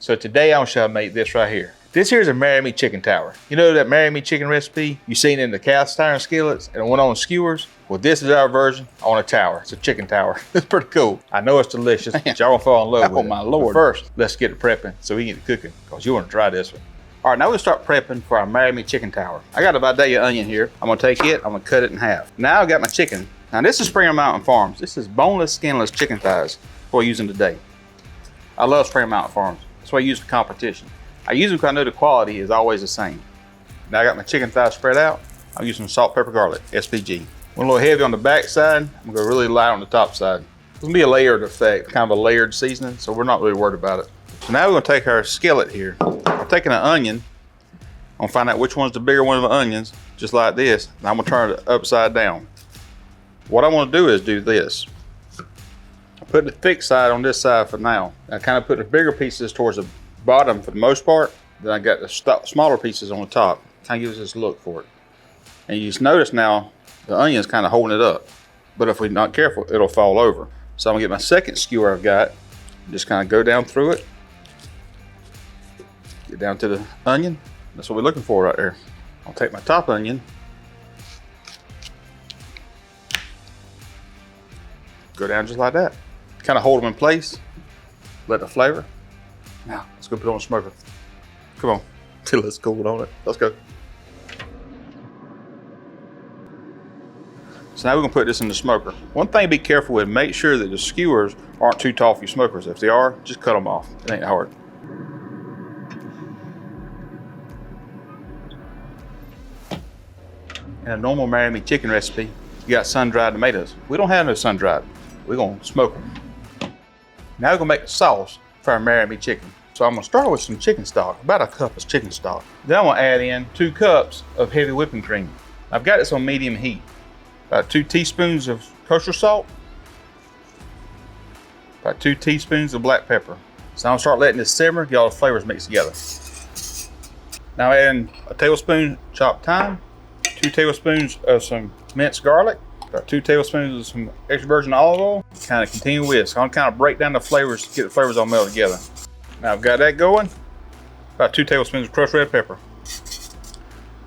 So today I'm gonna show you how to make this right here. This here is a Marrymechicken tower. You know that Marrymechicken recipe you seen in the cast iron skillets and the one on skewers? Well, this is our version on a tower. It's a chicken tower. It's pretty cool. I know it's delicious, but y'all gonna fall in love with it. Oh my Lord. But first, let's get to prepping so we can get to cooking, because you wanna try this one. All right, now we'll start prepping for our Marrymechicken tower. I got a Vidalia onion here. I'm gonna take it, I'm gonna cut it in half. Now I got my chicken. Now this is Springer Mountain Farms. This is boneless, skinless chicken thighs for using today. I love Springer Mountain Farms. That's what I use for competition. I use them because I know the quality is always the same. Now I got my chicken thighs spread out. I'm using salt, pepper, garlic, SPG. Went a little heavy on the back side. I'm gonna go really light on the top side. It's gonna be a layered effect, kind of a layered seasoning, so we're not really worried about it. So now we're gonna take our skillet here. I'm taking an onion. I'm gonna find out which one's the bigger one of the onions, just like this. And I'm gonna turn it upside down. What I wanna do is do this. I put the thick side on this side for now. I kind of put the bigger pieces towards the bottom for the most part. Then I got the smaller pieces on the top. Kind of gives us this look for it. And you just notice now the onion's kind of holding it up. But if we're not careful, it'll fall over. So I'm gonna get my second skewer I've got. Just kind of go down through it. Get down to the onion. That's what we're looking for right there. I'll take my top onion. Go down just like that. Kind of hold them in place. Let the flavor. Now, let's go put it on the smoker. Come on, till it's cooled on it. Let's go. So now we're gonna put this in the smoker. One thing to be careful with, make sure that the skewers aren't too tall for your smokers. If they are, just cut them off. It ain't hard. In a normal Marrymechicken recipe, you got sun-dried tomatoes. We don't have no sun-dried. We're gonna smoke them. Now we're gonna make the sauce for our Marrymechicken. So I'm gonna start with some chicken stock, about a cup of chicken stock. Then I'm gonna add in 2 cups of heavy whipping cream. I've got this on medium heat. About 2 teaspoons of kosher salt. About 2 teaspoons of black pepper. So I'm gonna start letting this simmer, get all the flavors mixed together. Now adding a tablespoon chopped thyme, 2 tablespoons of some minced garlic, about 2 tablespoons of some extra virgin olive oil. Kind of continue whisk. I'm gonna kind of break down the flavors, get the flavors all melded together. Now I've got that going. About 2 tablespoons of crushed red pepper.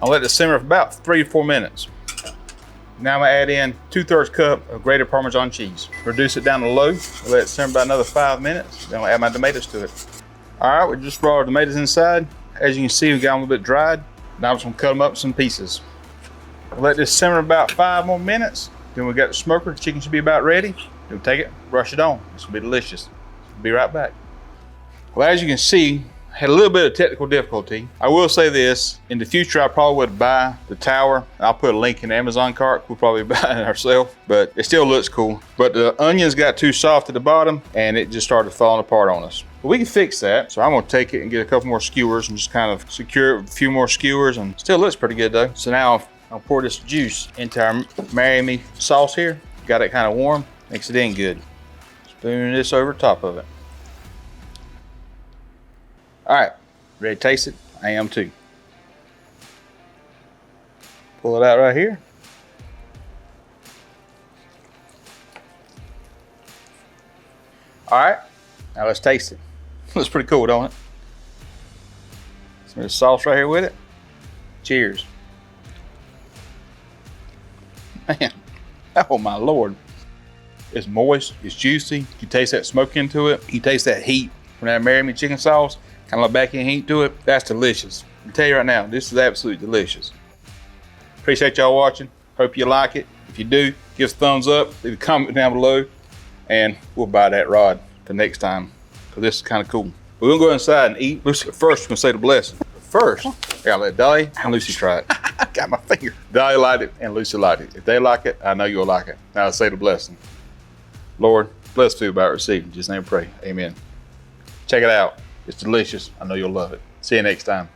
I'll let this simmer for about 3 to 4 minutes. Now I'm gonna add in 2/3 cup of grated Parmesan cheese. Reduce it down to low. Let it simmer about another 5 minutes. Then I'll add my tomatoes to it. All right, we just brought our tomatoes inside. As you can see, we got them a little bit dried. Now I'm just gonna cut them up in some pieces. Let this simmer about 5 more minutes. Then we got the smoker. The chicken should be about ready. Then take it, brush it on. This will be delicious. Be right back. Well, as you can see, I had a little bit of technical difficulty. I will say this, in the future, I probably would buy the tower. I'll put a link in the Amazon cart. We'll probably buy it ourselves, but it still looks cool. But the onions got too soft at the bottom and it just started falling apart on us. But we can fix that. So I'm gonna take it and get a couple more skewers and just kind of secure it with a few more skewers, and still looks pretty good though. So now I'll pour this juice into our Marryme sauce here. Got it kind of warm, mix it in good. Spoon this over top of it. All right, ready to taste it? I am too. Pull it out right here. All right, now let's taste it. Looks pretty cool, don't it? Some of the sauce right here with it. Cheers. Man, oh my Lord. It's moist, it's juicy. You taste that smoke into it. You taste that heat from that Marrymechicken sauce. Kind of like back in heat to it. That's delicious. I can tell you right now, this is absolutely delicious. Appreciate y'all watching. Hope you like it. If you do, give us a thumbs up, leave a comment down below, and we'll buy that rod for next time, because this is kind of cool. We're gonna go inside and eat. Lucy, first, we're gonna say the blessing. First, I gotta let Dolly and Lucy try it. I got my finger. Dolly liked it and Lucy liked it. If they like it, I know you'll like it. Now let's say the blessing. Lord, bless food by receiving. Just name and pray. Amen. Check it out. It's delicious. I know you'll love it. See you next time.